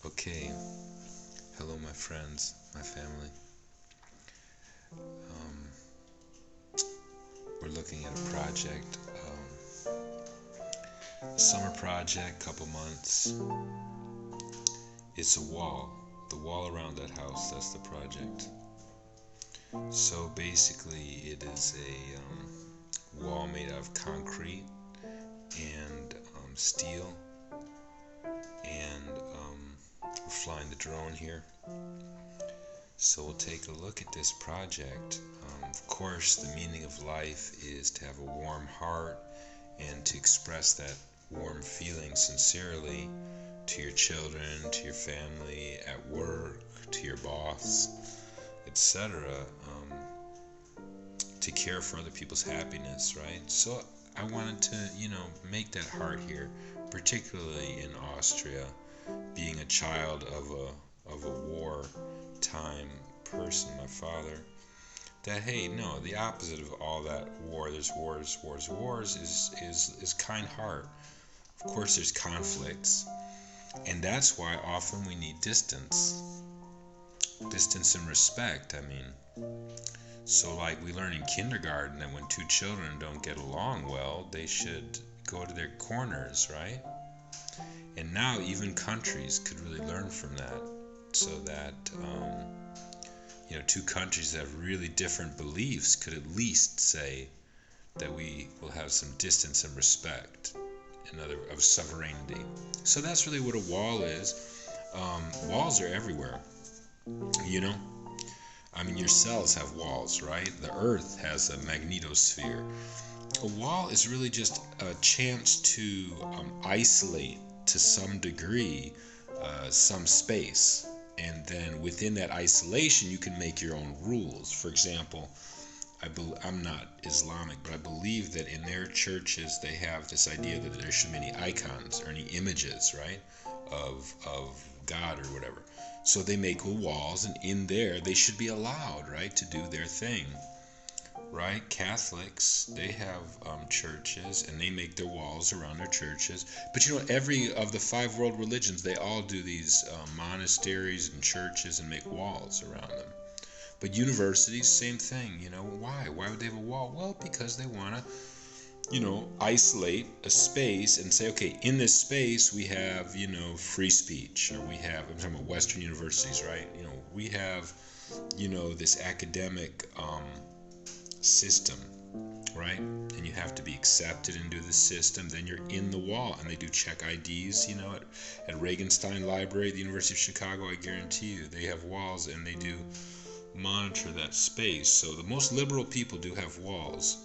Okay, hello my friends, my family. We're looking at a project, a summer project, couple months. It's a wall, the wall around that house, that's the project. So basically it is a wall made out of concrete and steel, and we're flying the drone here. So we'll take a look at this project. Of course, the meaning of life is to have a warm heart and to express that warm feeling sincerely to your children, to your family, at work, to your boss, etc. To care for other people's happiness, right? So I wanted to, make that heart here, particularly in Austria, being a child of a wartime person, my father, that hey, no, the opposite of all that war, there's wars, is kind heart. Of course there's conflicts, and that's why often we need distance and respect. So like we learn in kindergarten that when two children don't get along well, they should go to their corners, right? And now even countries could really learn from that, so that two countries that have really different beliefs could at least say that we will have some distance and respect, of sovereignty. So that's really what a wall is. Walls are everywhere. Your cells have walls, right? The earth has a magnetosphere. A wall is really just a chance to isolate to some degree some space, and then within that isolation you can make your own rules. For example, I'm not Islamic, but I believe that in their churches they have this idea that there shouldn't be any icons or any images, right, of God or whatever. So they make walls, and in there they should be allowed, right, to do their thing, right? Catholics, they have churches, and they make their walls around their churches. But every of the 5 world religions, they all do these monasteries and churches and make walls around them. But universities, same thing. Why? Why would they have a wall? Well, because they want to, isolate a space and say, okay, in this space we have, free speech, or we have, I'm talking about Western universities, right? We have, this academic system, right? And you have to be accepted into the system. Then you're in the wall, and they do check IDs, at Regenstein Library, the University of Chicago. I guarantee you, they have walls, and they do monitor that space. So the most liberal people do have walls.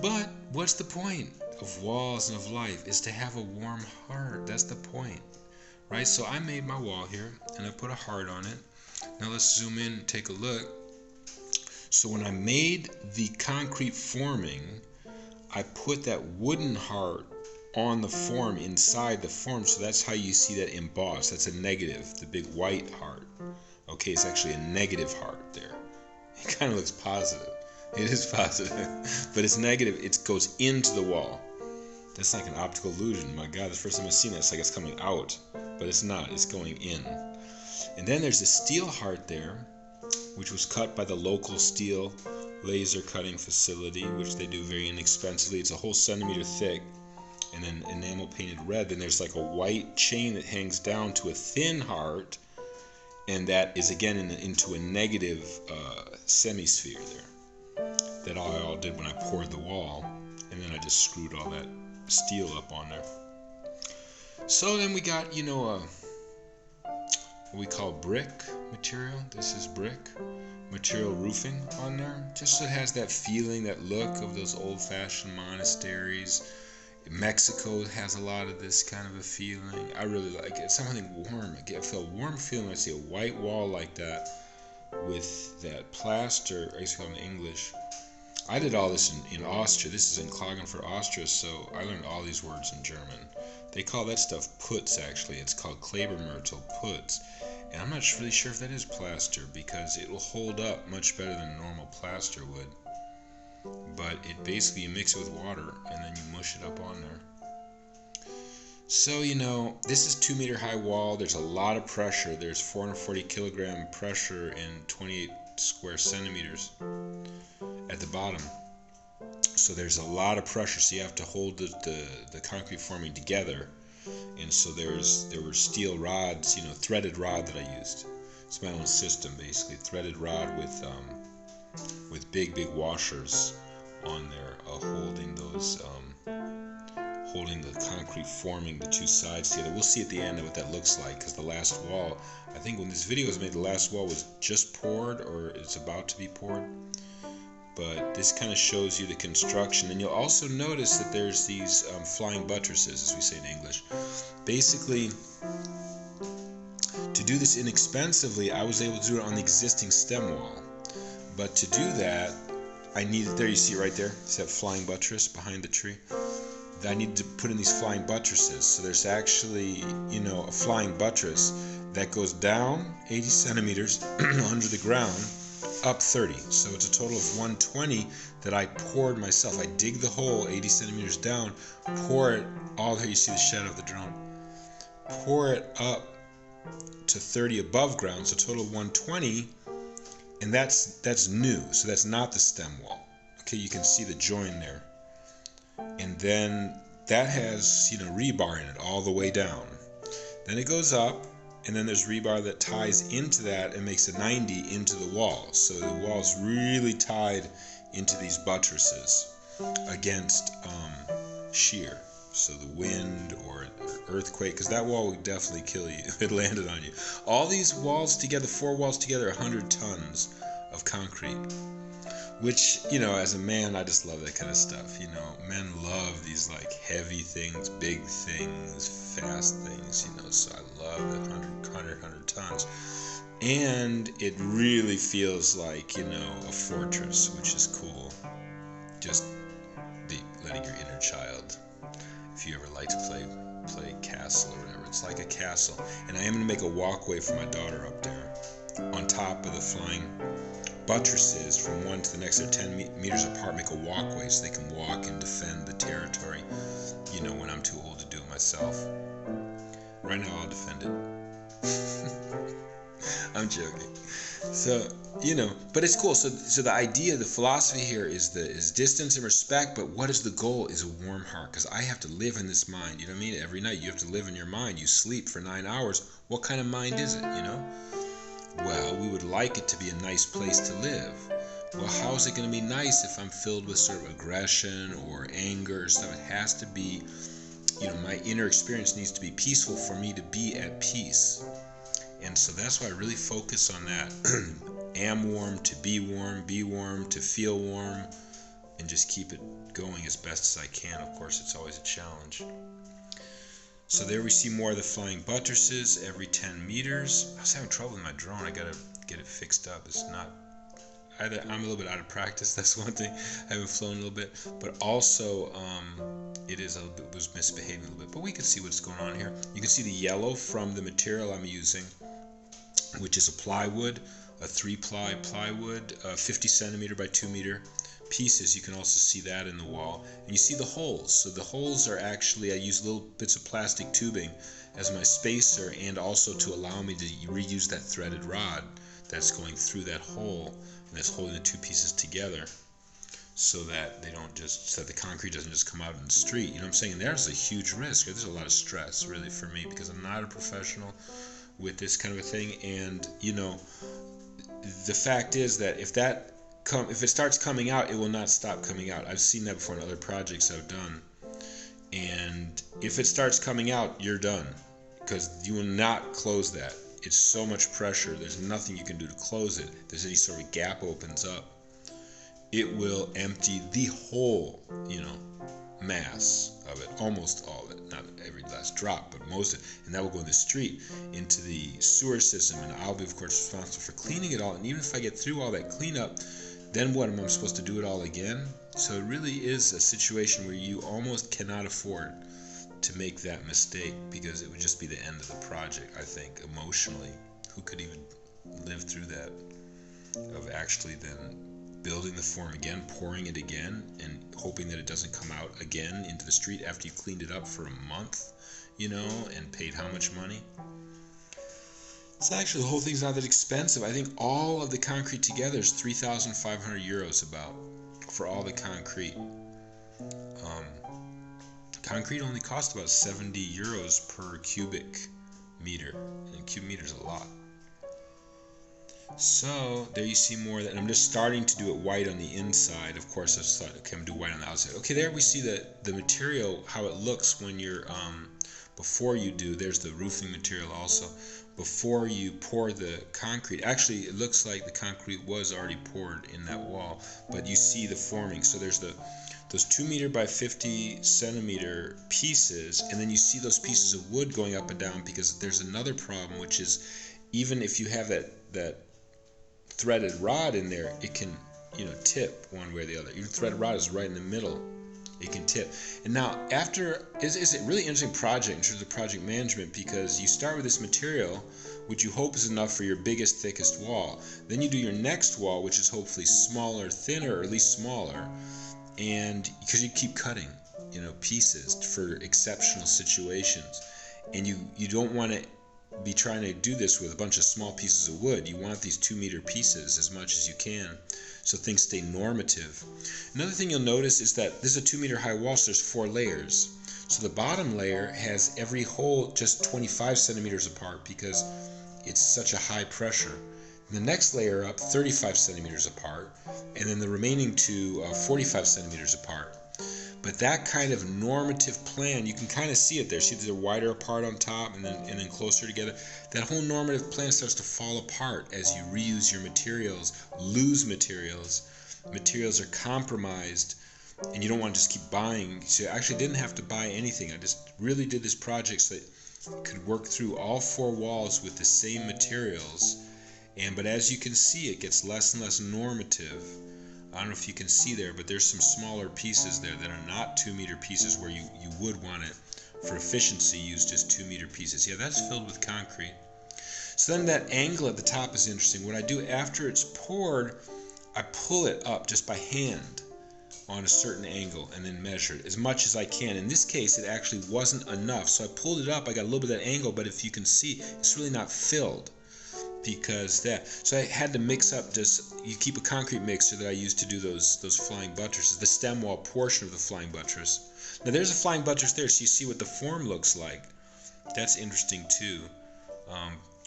But what's the point of walls and of life? Is to have a warm heart. That's the point, right? So I made my wall here, and I put a heart on it. Now let's zoom in and take a look. So when I made the concrete forming, I put that wooden heart on the form, inside the form. So that's how you see that embossed. That's a negative, the big white heart. Okay, it's actually a negative heart there. It kind of looks positive. It is positive, but it's negative. It goes into the wall. That's like an optical illusion. My God, the first time I've seen that, it's like it's coming out, but it's not. It's going in. And then there's a steel heart there, which was cut by the local steel laser cutting facility, which they do very inexpensively. It's a whole centimeter thick, and then enamel painted red. Then there's like a white chain that hangs down to a thin heart, and that is again into a negative semisphere there. That I all did when I poured the wall, and then I just screwed all that steel up on there. So then we got, what we call brick material. This is brick material roofing on there, just so it has that feeling, that look of those old-fashioned monasteries. Mexico has a lot of this kind of a feeling. I really like it. Something warm. I feel a warm feeling when I see a white wall like that with that plaster. I guess call it in English. I did all this in Austria. This is in Klagenfurt, Austria, so I learned all these words in German. They call that stuff putz, actually. It's called Klebermörtel, putz. And I'm not really sure if that is plaster, because it will hold up much better than normal plaster would. But it basically, you mix it with water, and then you mush it up on there. So, this is 2 meter high wall. There's a lot of pressure. There's 440 kilogram pressure in 28 square centimeters at the bottom. So there's a lot of pressure. So you have to hold the concrete forming together. And so there were steel rods, threaded rod that I used. It's my own system, basically. Threaded rod with big washers on there, holding the concrete forming the two sides together. We'll see at the end what that looks like, because the last wall, I think when this video was made, the last wall was just poured, or it's about to be poured. But this kind of shows you the construction. And you'll also notice that there's these flying buttresses, as we say in English. Basically, to do this inexpensively, I was able to do it on the existing stem wall. But to do that, I needed, there you see right there, see that flying buttress behind the tree? I needed to put in these flying buttresses. So there's actually, a flying buttress that goes down 80 centimeters under the ground, up 30. So it's a total of 120 that I poured myself. I dig the hole 80 centimeters down, pour it all there. You see the shed of the drone. Pour it up to 30 above ground, so total 120, and that's new. So that's not the stem wall. Okay, you can see the join there. And then that has, rebar in it all the way down. Then it goes up, and then there's rebar that ties into that and makes a 90 into the wall. So the wall's really tied into these buttresses against shear. So the wind or earthquake, because that wall would definitely kill you if it landed on you. All these walls together, 4 walls together, 100 tons of concrete. Which, as a man, I just love that kind of stuff. Men love these heavy things, big things, fast things, so I love that 100 tons. And it really feels like, a fortress, which is cool. Just letting your inner child, if you ever like to play castle or whatever, it's like a castle. And I am going to make a walkway for my daughter up there on top of the flying buttresses from one to the next. They're 10 meters apart, make a walkway so they can walk and defend the territory, when I'm too old to do it myself. Right now I'll defend it. I'm joking. So, but it's cool. So the idea, the philosophy here is distance and respect, but what is the goal is a warm heart, because I have to live in this mind, you know what I mean? Every night you have to live in your mind. You sleep for 9 hours. What kind of mind is it, Well, we would like it to be a nice place to live. Well, how is it going to be nice if I'm filled with sort of aggression or anger or stuff? It has to be, my inner experience needs to be peaceful for me to be at peace. And so that's why I really focus on that. Am warm, to be warm, to feel warm, and just keep it going as best as I can. Of course, it's always a challenge. So there we see more of the flying buttresses every 10 meters. I was having trouble with my drone. I gotta get it fixed up. It's not, I'm a little bit out of practice. That's one thing. I haven't flown a little bit, but also it was misbehaving a little bit. But we can see what's going on here. You can see the yellow from the material I'm using, which is a plywood, a 3-ply plywood, 50 centimeter by 2 meter pieces. You can also see that in the wall, and you see the holes. So the holes are actually, I use little bits of plastic tubing as my spacer, and also to allow me to reuse that threaded rod that's going through that hole and that's holding the two pieces together, so that the concrete doesn't just come out in the street. You know what I'm saying? And there's a huge risk. There's a lot of stress really for me, because I'm not a professional with this kind of a thing. And the fact is that if it starts coming out, it will not stop coming out. I've seen that before in other projects I've done. And if it starts coming out, you're done, because you will not close that. It's so much pressure. There's nothing you can do to close it. If there's any sort of gap opens up, it will empty the whole, mass of it, almost all of it, not every last drop, but most of it, and that will go in the street into the sewer system, and I'll be, of course, responsible for cleaning it all. And even if I get through all that cleanup, then what, am I supposed to do it all again? So it really is a situation where you almost cannot afford to make that mistake, because it would just be the end of the project, I think, emotionally. Who could even live through that, of actually then building the form again, pouring it again, and hoping that it doesn't come out again into the street after you've cleaned it up for a month and paid how much money. So actually the whole thing's not that expensive. I think all of the concrete together is 3,500 euros about for all the concrete. Concrete only costs about 70 euros per cubic meter, and cubic meter is a lot. So there you see more of that, and I'm just starting to do it white on the inside. Of course, I just thought, okay, I'm gonna do white on the outside. Okay, there we see the material, how it looks when you're before you do. There's the roofing material also. Before you pour the concrete, actually it looks like the concrete was already poured in that wall, but you see the forming. So there's those 2 meter by 50 centimeter pieces, and then you see those pieces of wood going up and down, because there's another problem, which is even if you have that threaded rod in there, it can tip one way or the other. Even threaded rod is right in the middle, it can tip. And now it's a really interesting project in terms of project management, because you start with this material which you hope is enough for your biggest, thickest wall. Then you do your next wall, which is hopefully smaller, thinner, or at least smaller, and because you keep cutting pieces for exceptional situations, and you don't want to be trying to do this with a bunch of small pieces of wood. You want these 2 meter pieces as much as you can, so things stay normative. Another thing you'll notice is that this is a 2 meter high wall, so there's 4 layers. So the bottom layer has every hole just 25 centimeters apart, because it's such a high pressure. And the next layer up 35 centimeters apart, and then the remaining 2 45 centimeters apart. But that kind of normative plan, you can kind of see it there. See, they're wider apart on top and then closer together. That whole normative plan starts to fall apart as you reuse your materials, lose materials. Materials are compromised, and you don't want to just keep buying. So I actually didn't have to buy anything. I just really did this project so that I could work through all 4 walls with the same materials. But as you can see, it gets less and less normative. I don't know if you can see there, but there's some smaller pieces there that are not 2 meter pieces, where you would want it for efficiency use just 2 meter pieces. Yeah, that's filled with concrete. So then that angle at the top is interesting. What I do after it's poured, I pull it up just by hand on a certain angle and then measure it as much as I can. In this case, it actually wasn't enough, so I pulled it up. I got a little bit of that angle, but if you can see, it's really not filled. So I had to mix up, you keep a concrete mixer that I used to do those flying buttresses, the stem wall portion of the flying buttress. Now there's a flying buttress there, so you see what the form looks like. That's interesting too.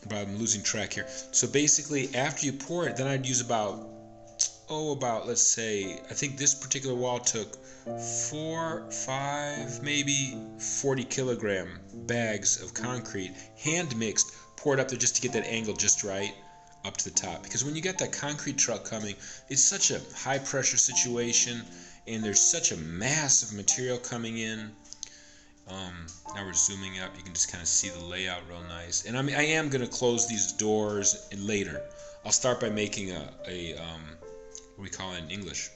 But I'm losing track here. So basically, after you pour it, then I'd use about let's say, I think this particular wall took 4, 5, maybe 40 kilogram bags of concrete, hand mixed, poured up there just to get that angle just right up to the top. Because when you get that concrete truck coming, it's such a high pressure situation, and there's such a mass of material coming in. Now we're zooming up, you can just kind of see the layout real nice. And I am going to close these doors later. I'll start by making a what do we call it in English?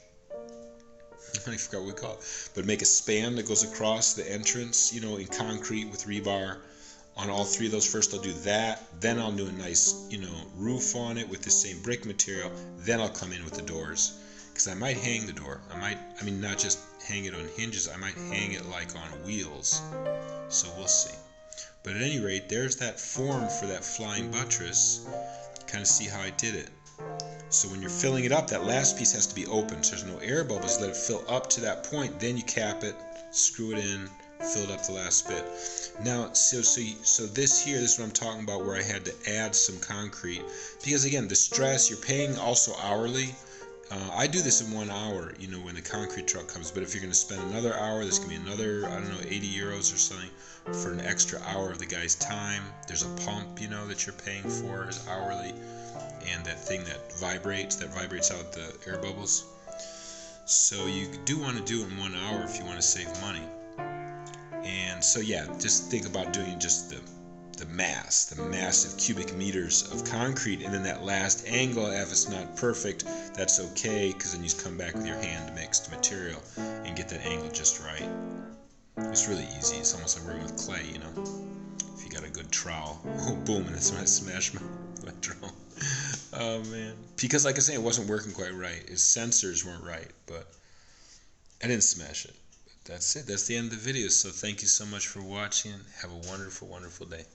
I forgot what we call it. But make a span that goes across the entrance, in concrete with rebar. On all 3 of those first, I'll do that. Then I'll do a nice, roof on it with the same brick material. Then I'll come in with the doors, because I might hang the door. Not just hang it on hinges. I might hang it like on wheels. So we'll see. But at any rate, there's that form for that flying buttress. Kind of see how I did it. So when you're filling it up, that last piece has to be open, so there's no air bubbles. Let it fill up to that point. Then you cap it, screw it in, filled up the last bit. Now, so this is what I'm talking about, where I had to add some concrete, because again, the stress, you're paying also hourly. I do this in 1 hour, when the concrete truck comes. But if you're going to spend another hour, there's going to be another, 80 euros or something for an extra hour of the guy's time. There's a pump, that you're paying for is hourly, and that thing that vibrates out the air bubbles. So you do want to do it in 1 hour if you want to save money. And so yeah, just think about doing just the massive cubic meters of concrete, and then that last angle, if it's not perfect, that's okay, because then you just come back with your hand mixed material and get that angle just right. It's really easy. It's almost like working with clay, if you got a good trowel. Oh, boom, and that's when I smashed my trowel. Oh man, because like I say, it wasn't working quite right. His sensors weren't right, but I didn't smash it. That's it. That's the end of the video. So thank you so much for watching. Have a wonderful, wonderful day.